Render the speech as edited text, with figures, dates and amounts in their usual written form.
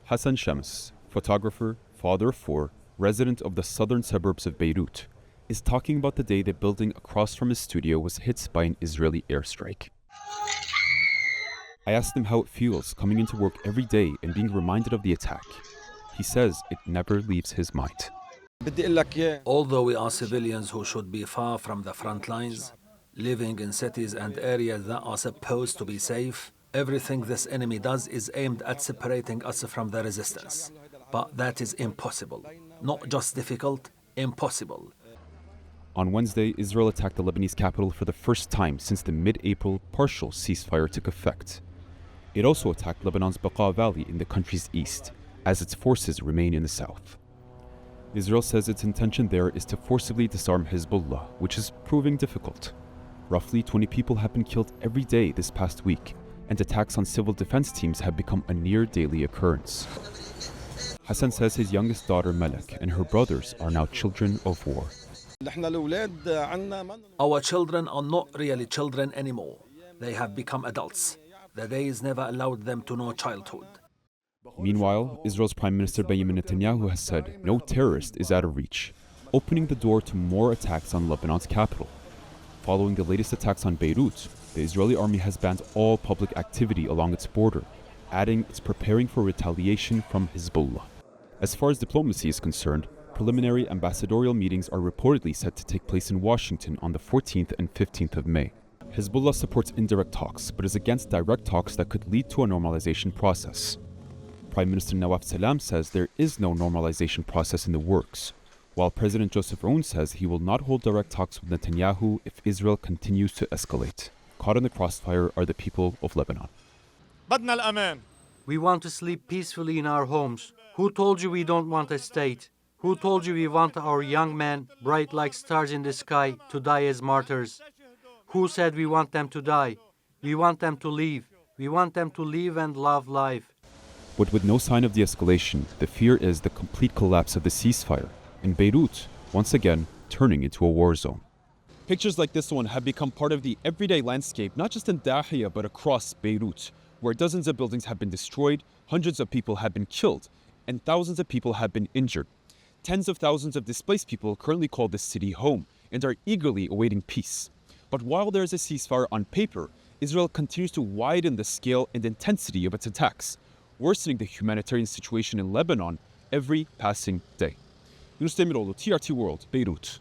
Hassan Shams, photographer, father of four, resident of the southern suburbs of Beirut, is talking about the day the building across from his studio was hit by an Israeli airstrike. I asked him how it feels coming into work every day and being reminded of the attack. He says it never leaves his mind. Although we are civilians who should be far from the front lines, living in cities and areas that are supposed to be safe, everything this enemy does is aimed at separating us from the resistance. But that is impossible. Not just difficult, impossible. On Wednesday, Israel attacked the Lebanese capital for the first time since the mid-April partial ceasefire took effect. It also attacked Lebanon's Bekaa Valley in the country's east, as its forces remain in the south. Israel says its intention there is to forcibly disarm Hezbollah, which is proving difficult. Roughly 20 people have been killed every day this past week, and attacks on civil defense teams have become a near daily occurrence. Hassan says his youngest daughter Malak and her brothers are now children of war. Our children are not really children anymore. They have become adults. The days never allowed them to know childhood. Meanwhile, Israel's Prime Minister Benjamin Netanyahu has said no terrorist is out of reach, opening the door to more attacks on Lebanon's capital. Following the latest attacks on Beirut, the Israeli army has banned all public activity along its border, adding it's preparing for retaliation from Hezbollah. As far as diplomacy is concerned, preliminary ambassadorial meetings are reportedly set to take place in Washington on the 14th and 15th of May. Hezbollah supports indirect talks, but is against direct talks that could lead to a normalization process. Prime Minister Nawaf Salam says there is no normalization process in the works, while President Joseph Aoun says he will not hold direct talks with Netanyahu if Israel continues to escalate. Caught in the crossfire are the people of Lebanon. We want to sleep peacefully in our homes. Who told you we don't want a state? Who told you we want our young men, bright like stars in the sky, to die as martyrs? Who said we want them to die? We want them to live. We want them to live and love life. But with no sign of de-escalation, the fear is the complete collapse of the ceasefire, and Beirut, once again, turning into a war zone. Pictures like this one have become part of the everyday landscape, not just in Dahiya, but across Beirut, where dozens of buildings have been destroyed, hundreds of people have been killed, and thousands of people have been injured. Tens of thousands of displaced people currently call this city home and are eagerly awaiting peace. But while there is a ceasefire on paper, Israel continues to widen the scale and intensity of its attacks, worsening the humanitarian situation in Lebanon every passing day. Yunus Demiroğlu, TRT World, Beirut.